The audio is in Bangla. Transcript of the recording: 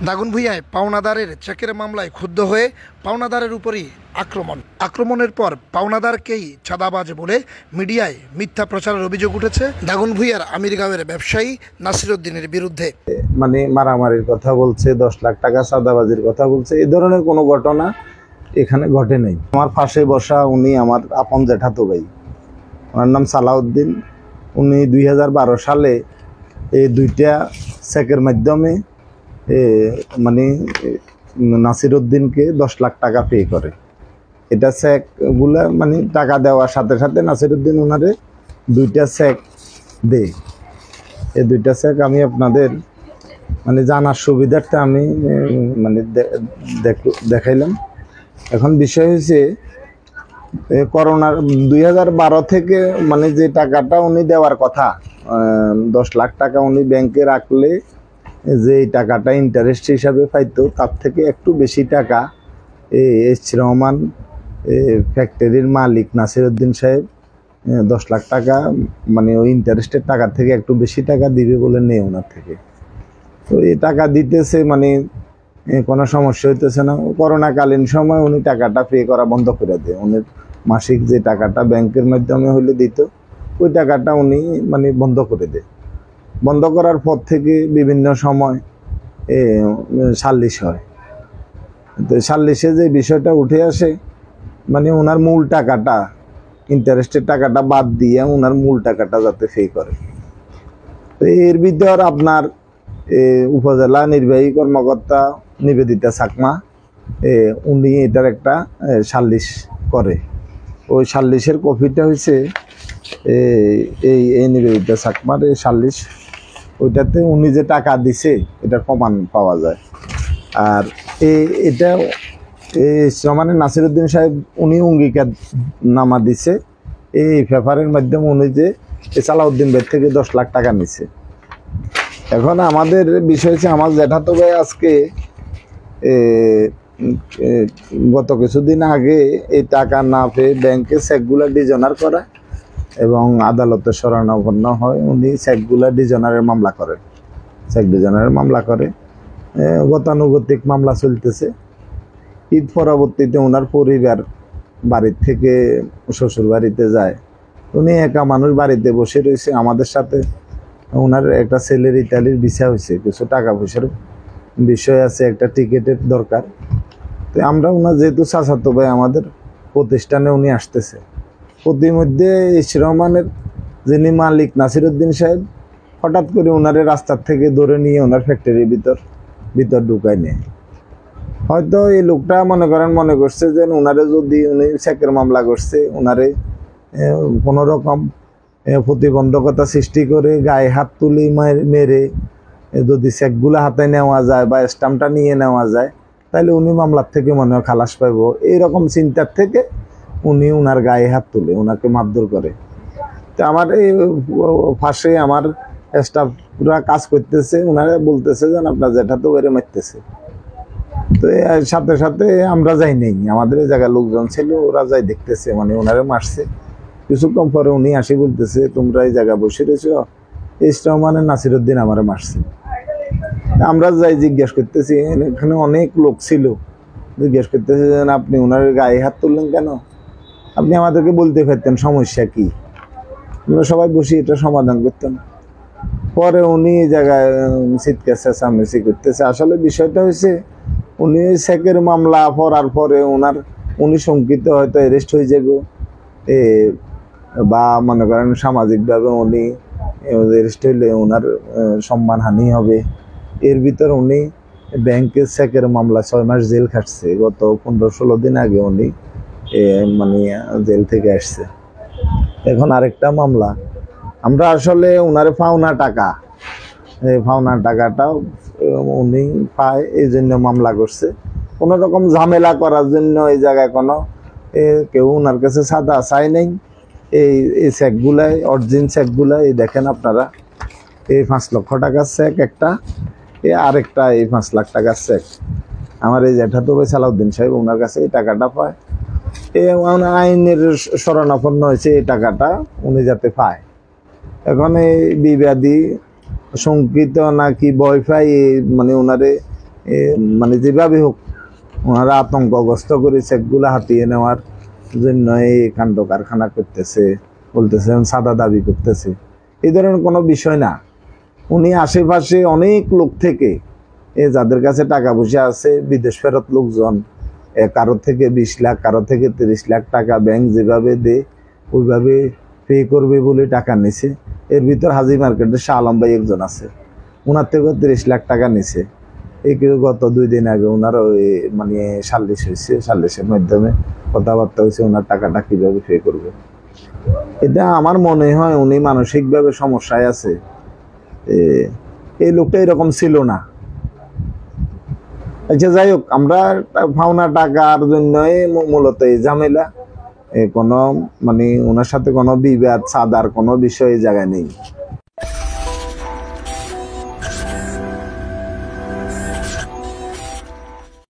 দাগনভূঞায় পাওনাদারের চেকের মামলায় ক্ষুব্ধ হয়ে পাওনাদারের উপরই আক্রমণের পর পাওনাদারকেই চাঁদাবাজ বলে মিডিয়ায় মিথ্যা প্রচারের অভিযোগ উঠেছে দাগনভূঞার আমিরগাঁওয়ের ব্যবসায়ী নাসিরউদ্দিনের বিরুদ্ধে। মানে মারামারির কথা বলছে, 10 লাখ টাকা চাঁদাবাজির কথা বলছে, এই ধরনের কোনো ঘটনা এখানে ঘটে নেই। আমার পাশে বসা উনি আমার আপন জ্যাঠাতো ভাই, ওনার নাম সালাউদ্দিন। উনি 2012 সালে এই দুইটা চেকের মাধ্যমে মানে নাসিরউদ্দিনকে 10 লাখ টাকা পে করে। এটা চেকগুলা মানে টাকা দেওয়ার সাথে সাথে নাসিরউদ্দিন ওনারে দুইটা চেক দেয়। এই দুইটা চেক আমি আপনাদের মানে জানার সুবিধার্থে আমি মানে দেখাইলাম। এখন বিষয় হয়েছে করোনার 2012 থেকে মানে যে টাকাটা উনি দেওয়ার কথা 10 লাখ টাকা উনি ব্যাংকে রাখলে যে টাকাটা ইন্টারেস্ট হিসাবে পাইতো তার থেকে একটু বেশি টাকা এস রহমান ফ্যাক্টরির মালিক নাসিরউদ্দিন সাহেব 10 লাখ টাকা মানে ওই ইন্টারেস্টের টাকা থেকে একটু বেশি টাকা দিবে বলে নেই ওনার থেকে। তো এই টাকা দিতেছে মানে কোনো সমস্যা হইতেছে না। করোনাকালীন সময় উনি টাকাটা পে করা বন্ধ করে দেয়। উনি মাসিক যে টাকাটা ব্যাংকের মাধ্যমে হলে দিত ওই টাকাটা উনি মানে বন্ধ করে দেয়। বন্ধ করার পর থেকে বিভিন্ন সময় সালিশ হয়। তো সালিশে যে বিষয়টা উঠে আসে মানে ওনার মূল টাকাটা ইন্টারেস্টের টাকাটা বাদ দিয়ে ওনার মূল টাকাটা যাতে পে করে। তো এর ভিতর আপনার উপজেলা নির্বাহী কর্মকর্তা নিবেদিতা চাকমা উনি এটার একটা সালিশ করে। ওই সালিশের কপিটা হয়েছে এই নিবেদিতা চাকমার এই সালিশ, ওইটাতে উনি যে টাকা দিছে এটার প্রমাণ পাওয়া যায়। আর এটা মানে নাসিরউদ্দিন সাহেব উনি অঙ্গীকার নামা দিছে এই পেপারের মাধ্যমে উনি যে সালাউদ্দিন ভাই থেকে 10 লাখ টাকা নিছে। এখন আমাদের বিষয় হচ্ছে আমার জ্যাঠাতো ভাই আজকে গত কিছুদিন আগে এই টাকা না পেয়ে ব্যাংকে চেকগুলা ডিজনার করা এবং আদালতে শরণাপন্ন হয়। উনি চেকগুলা ডিজনারের মামলা করেন, চেক ডিজনারের মামলা করে। গতানুগতিক মামলা চলতেছে। ঈদ পরবর্তীতে ওনার পরিবার বাড়ির থেকে শ্বশুর বাড়িতে যায়। উনি একা মানুষ বাড়িতে বসে রয়েছে। আমাদের সাথে ওনার একটা ছেলের ইতালির ভিসা হয়েছে, কিছু টাকা পয়সার বিষয় আছে, একটা টিকিটের দরকার। তো আমরা ওনার যেহেতু চাচাতো ভাই আমাদের প্রতিষ্ঠানে উনি আসতেছে। প্রতিমধ্যে এস রহমানের যিনি মালিক নাসিরউদ্দিন সাহেব হঠাৎ করে ওনারে রাস্তার থেকে ধরে নিয়ে ওনার ফ্যাক্টরির ভিতর ঢুকায় নেয়। হয়তো এই লোকটা মনে করছে যে ওনারে যদি উনি চেকের মামলা করছে ওনারে কোনো রকম প্রতিবন্ধকতা সৃষ্টি করে গায়ে হাত তুলে মেরে যদি চেকগুলো হাতে নেওয়া যায় বা স্টাম্পটা নিয়ে নেওয়া যায় তাহলে উনি মামলার থেকে মনে হয় খালাস পাইব। এইরকম চিন্তার থেকে উনি ওনার গায়ে হাত তুলে ওনাকে মারধর করে। তো আমার এই ফাঁসে আমার স্টাফরা কাজ করতেছে, ওনারা বলতেছে যে আপনার যেটা তো বেড়ে মারতেছে। তো সাথে সাথে আমরা যাই নেই, আমাদের এই জায়গায় লোকজন ছিল, ওরা যাই দেখতেছে মানে ওনারে মারছে। কিছুক্ষণ পরে উনি আসি বলতেছে তোমরা এই জায়গায় বসে রয়েছ, এস রহমানের নাসিরউদ্দিন আমারে মারছে। আমরা যাই জিজ্ঞেস করতেছি, এখানে অনেক লোক ছিল, জিজ্ঞেস করতেছে যে আপনি ওনার গায়ে হাত তুললেন কেন, আপনি আমাদেরকে বলতে পারতেন সমস্যা কি, আমরা সবাই বসে এটা সমাধান করতাম। পরে উনি এই জায়গায় চিৎকার চেঁচামেচি করতেছে। আসলে বিষয়টা হয়েছে উনি চেকের মামলা পড়ার পরে উনি শঙ্কিত হয়তো অ্যারেস্ট হয়ে যাবে বা মনে করেন সামাজিকভাবে উনি অ্যারেস্ট হইলে ওনার সম্মানহানি হবে। এর ভিতর উনি ব্যাংকের চেকের মামলা 6 মাস জেল খাটছে। গত 15-16 দিন আগে উনি মানে জেল থেকে আসছে। এখন আরেকটা মামলা, আমরা আসলে ওনারে পাওনা টাকা, এই পাওনা টাকাটা উনি পায় এই জন্য মামলা করছে। কোনো রকম ঝামেলা করার জন্য এই জায়গায় কোনো কেউ ওনার কাছে সাদা চাই নাই। এই চেকগুলাই অরিজিন চেকগুলাই দেখেন আপনারা, এই 5 লক্ষ টাকার চেক একটা, আরেকটা এই 5 লাখ টাকার চেক। আমার এই জ্যাঠাতো ভাই সালাউদ্দিন সাহেব ওনার কাছে এই টাকাটা পায়। আইনের শরণাপন্ন হয়েছে এই টাকাটা উনি যাতে পায়। এখন এই বিবাদী শঙ্কিত নাকি ভয় পাই মানে ওনারে মানে যেভাবে হোক ওনারা আতঙ্কগ্রস্ত করে চেকগুলো হাতিয়ে নেওয়ার জন্য এই কাণ্ড কারখানা করতেছে, বলতেছেন সাদা দাবি করতেছে। এই ধরনের কোনো বিষয় না। উনি আশেপাশে অনেক লোক থেকে যাদের কাছে টাকা পয়সা আছে, বিদেশ ফেরত লোকজন, কারো থেকে 20 লাখ, কারো থেকে 30 লাখ টাকা ব্যাংক যেভাবে দেয় ওইভাবে পে করবে বলে টাকা নিছে। এর ভিতর হাজি মার্কেটের শাহ আলম ভাই একজন আছে, ওনার থেকে 30 লাখ টাকা নিছে। এই গত 2 দিন আগে ওনার ওই মানে সালিশ হয়েছে, সালিশের মাধ্যমে কথাবার্তা হয়েছে ওনার টাকাটা কিভাবে পে করবে। এটা আমার মনে হয় উনি মানসিকভাবে সমস্যায় আছে। এই লোকটা এরকম ছিল না। আচ্ছা যাই হোক, আমরা পাওনা টাকার জন্যই মূলত এই ঝামেলা। কোনো মানে ওনার সাথে কোনো বিবাদ সাদার কোনো বিষয় জায়গায় নেই।